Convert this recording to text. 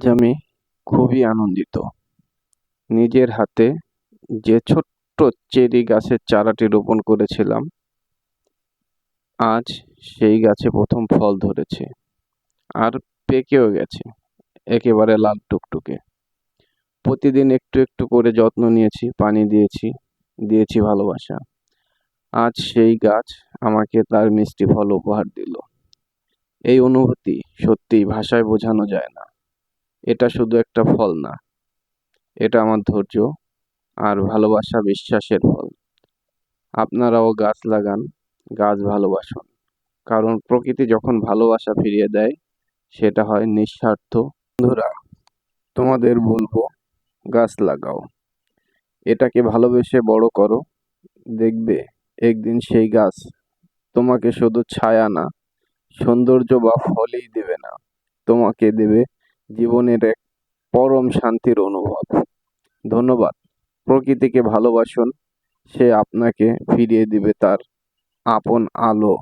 আজ আমি খুবই আনন্দিত। নিজের হাতে যে ছোট্ট চেরি গাছের চারাটি রোপণ করেছিলাম, আজ সেই গাছে প্রথম ফল ধরেছে আর পেকেও গেছে, একেবারে লাল টুকটুকে। প্রতিদিন একটু একটু করে যত্ন নিয়েছি, পানি দিয়েছি, দিয়েছি ভালোবাসা। আজ সেই গাছ আমাকে তার মিষ্টি ফল উপহার দিল। এই অনুভূতি সত্যিই ভাষায় বোঝানো যায় না। এটা শুধু একটা ফল না, এটা আমার ধৈর্য আর ভালোবাসা, বিশ্বাসের ফল। আপনারাও গাছ লাগান, গাছ ভালোবাসুন। কারণ প্রকৃতি যখন ভালোবাসা ফিরিয়ে দেয়, সেটা হয় নিঃস্বার্থ। বন্ধুরা, তোমাদের বলবো, গাছ লাগাও, এটাকে ভালোবেসে বড় করো। দেখবে একদিন সেই গাছ তোমাকে শুধু ছায়া না, সৌন্দর্য বা ফলই দেবে না, তোমাকে দেবে জীবনের এক পরম শান্তির অনুভব। ধন্যবাদ। প্রকৃতিকে ভালোবাসুন, সে আপনাকে ফিরিয়ে দিবে তার আপন আলো।